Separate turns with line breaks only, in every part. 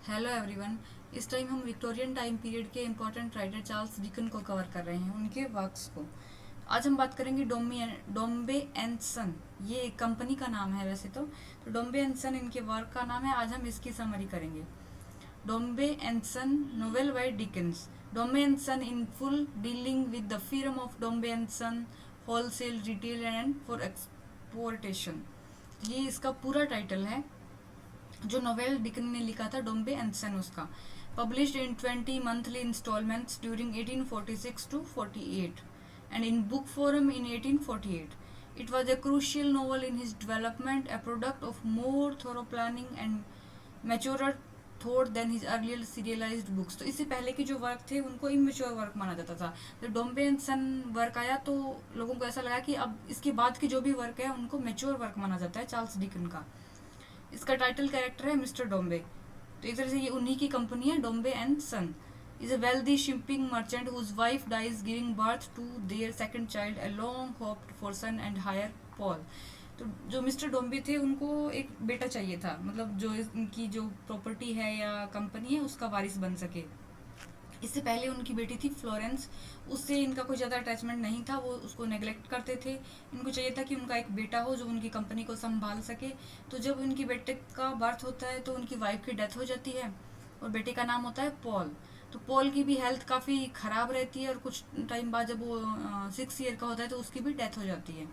Hello everyone. इस time हम Victorian time period के इम्पोर्टेंट राइटर चार्ल्स डिकन को कवर कर रहे हैं, उनके वर्क्स को। आज हम बात करेंगे डोम्बे एंड सन। ये एक कंपनी का नाम है वैसे तो डोम्बे एंड सन इनके वर्क का नाम है। आज हम इसकी समरी करेंगे। Dombey and Son novel by Dickens. Dombey and Son in full dealing with the firm of Dombey and Son wholesale retail and for exportation. ये इसका पूरा टाइटल है। जो नोवेल डिकन ने लिखा था डोम्बे एंड सन, उसका published in 20 monthly instalments during 1846 to 48 and in book forum in 1848. It was a crucial novel in his development, a product of more thorough planning and maturer thought than his earlier serialized books. तो इससे पहले के जो work थे उनको immature work माना जाता था। जब डोम्बे एंड सन वर्क आया तो लोगों को ऐसा लगा कि अब इसके बाद के जो भी वर्क है उनको मेच्योर वर्क माना जाता है चार्ल्स डिकन का। इसका टाइटल कैरेक्टर है मिस्टर डोम्बे। तो एक तरह से ये उन्हीं की कंपनी है, Dombey and Son. Is a wealthy shipping merchant whose wife dies giving birth to their second child, a long hoped for son and heir Paul. तो जो मिस्टर डोम्बे थे उनको एक बेटा चाहिए था, मतलब जो इनकी जो प्रॉपर्टी है या कंपनी है उसका वारिस बन सके। इससे पहले उनकी बेटी थी फ्लोरेंस, उससे इनका कोई ज़्यादा अटैचमेंट नहीं था, वो उसको नेग्लेक्ट करते थे। इनको चाहिए था कि उनका एक बेटा हो जो उनकी कंपनी को संभाल सके। तो जब उनकी बेटे का बर्थ होता है तो उनकी वाइफ की डेथ हो जाती है और बेटे का नाम होता है पॉल। तो पॉल की भी हेल्थ काफ़ी ख़राब रहती है और कुछ टाइम बाद जब वो 6 ईयर का होता है तो उसकी भी डेथ हो जाती है।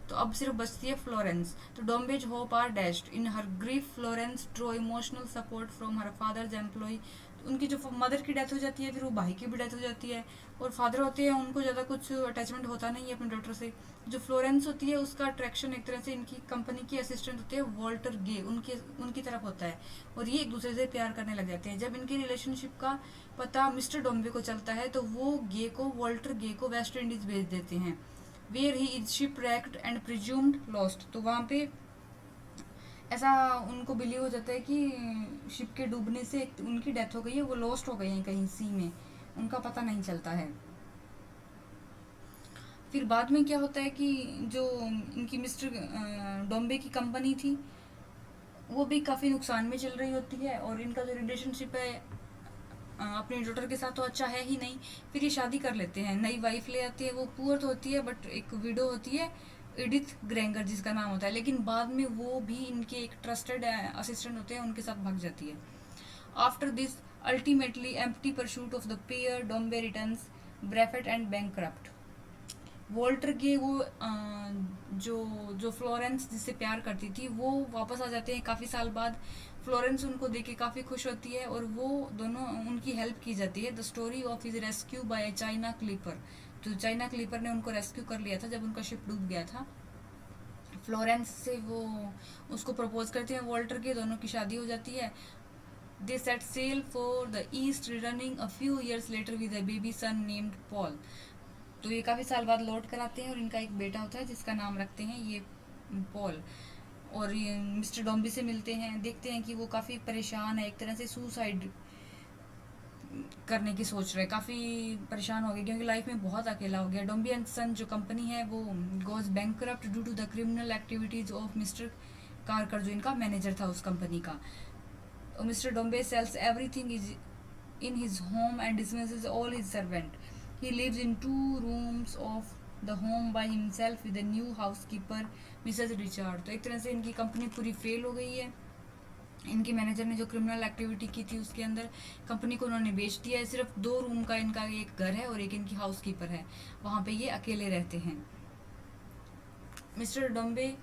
तो अब सिर्फ बचती है फ्लोरेंस। तो Dombey's hope are dashed in her grief. Florence draw emotional support from her father's employ. उनकी जो मदर की डेथ हो जाती है फिर वो भाई की भी डेथ हो जाती है। और फादर होते हैं उनको ज़्यादा कुछ अटैचमेंट होता नहीं है अपने डॉटर से। जो फ्लोरेंस होती है उसका अट्रैक्शन एक तरह से इनकी कंपनी की असिस्टेंट होते हैं वॉल्टर गे, उनके उनकी तरफ होता है और ये एक दूसरे से प्यार करने लग जाते हैं। जब इनकी रिलेशनशिप का पता मिस्टर डोम्बे को चलता है तो वो गे को, वॉल्टर गे को वेस्ट इंडीज भेज देते हैं, where he is shipwrecked and presumed lost. तो वहाँ पे ऐसा उनको बिलीव हो जाता है कि शिप के डूबने से उनकी डेथ हो गई है, वो लॉस्ट हो गए हैं कहीं सी में, उनका पता नहीं चलता है। फिर बाद में क्या होता है कि जो इनकी मिस्टर डोम्बे की कंपनी थी वो भी काफ़ी नुकसान में चल रही होती है और इनका जो रिलेशनशिप है अपनी डॉटर के साथ तो अच्छा है ही नहीं। फिर ये शादी कर लेते हैं, नई वाइफ ले आती है। वो पुअर तो होती है बट एक विडो होती है, एडिथ ग्रेंगर जिसका नाम होता है, लेकिन बाद में वो भी इनके एक ट्रस्टेड असिस्टेंट होते हैं, उनके साथ भाग जाती है। After this ultimately empty pursuit of the pair, Dombey returns bereft and bankrupt. Walter के वो जो जो फ्लोरेंस जिससे प्यार करती थी वो वापस आ जाते हैं काफ़ी साल बाद। फ्लोरेंस उनको देख के काफ़ी खुश होती है और वो दोनों, उनकी हेल्प की जाती है। The story of his rescue by China clipper. तो चाइना क्लीपर ने उनको रेस्क्यू कर लिया था जब उनका शिप डूब गया था। फ्लोरेंस से वो उसको प्रपोज करते हैं वॉल्टर के, दोनों की शादी हो जाती है। They set sail for the East, returning a few years later with a baby son named Paul. तो ये काफ़ी साल बाद लौट कर आते हैं और इनका एक बेटा होता है जिसका नाम रखते हैं ये पॉल। और ये मिस्टर डॉम्बी से मिलते हैं, देखते हैं कि वो काफ़ी परेशान है, एक तरह से सुसाइड करने की सोच रहे हैं, काफ़ी परेशान हो गए क्योंकि लाइफ में बहुत अकेला हो गया। डोम्बी एंड सन जो कंपनी है वो goes bankrupt due to the criminal activities of Mr Carker, जो इनका मैनेजर था उस कंपनी का। Mr Dombey sells everything is in his home and dismisses all his servant. He lives in 2 rooms of the home by himself with a new housekeeper, Mrs. Richard. तो एक तरह से इनकी कंपनी पूरी fail हो गई है। इनके मैनेजर ने जो क्रिमिनल एक्टिविटी की थी उसके अंदर कंपनी को उन्होंने बेच दिया है। सिर्फ 2 रूम का इनका एक घर है और एक इनकी हाउसकीपर है, वहाँ पे ये अकेले रहते हैं। Mr Dombey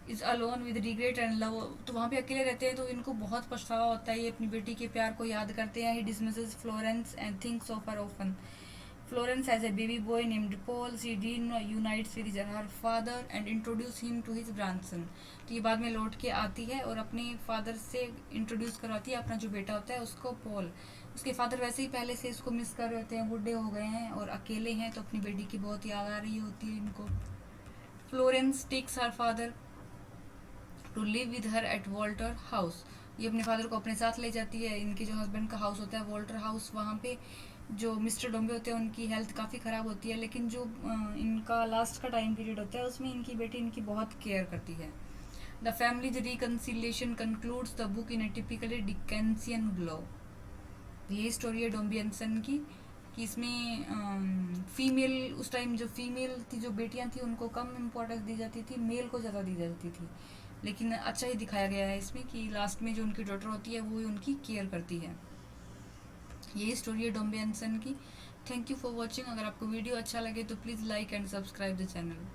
is alone with regret and love. तो वहाँ पे अकेले रहते हैं तो इनको बहुत पछतावा होता है, ये अपनी बेटी के प्यार को याद करते हैं। He dismisses Florence and thinks of her often. Florence has a baby boy named Paul. She unites with her father and introduce him to his grandson. तो ये बाद में लौट के आती है और अपने फादर से इंट्रोड्यूस करवाती है अपना जो बेटा होता है उसको, पॉल। उसके फादर वैसे ही पहले से इसको मिस कर रहे हैं, बूढ़े हो गए हैं और अकेले हैं, तो अपनी बेटी की बहुत याद आ रही होती है इनको। Florence takes her father to live with her at Walter house. ये अपने फादर को अपने साथ ले जाती है। इनके जो हस्बैंड का हाउस होता है वॉल्टर हाउस, वहाँ पे जो मिस्टर डोम्बे होते हैं उनकी हेल्थ काफ़ी ख़राब होती है, लेकिन जो इनका लास्ट का टाइम पीरियड होता है उसमें इनकी बेटी इनकी बहुत केयर करती है। The family's reconciliation concludes the book in a typically Dickensian glow. यही स्टोरी है डोम्बी एंड सन की, कि इसमें फीमेल, उस टाइम जो फीमेल थी, जो बेटियां थी, उनको कम इम्पोर्टेंस दी जाती थी, मेल को ज़्यादा दी जाती थी। लेकिन अच्छा ही दिखाया गया है इसमें कि लास्ट में जो उनकी डॉटर होती है वो ही उनकी केयर करती है। यही स्टोरी है डोम्बे एंड सन की। Thank you for watching. अगर आपको वीडियो अच्छा लगे तो please like and subscribe the channel.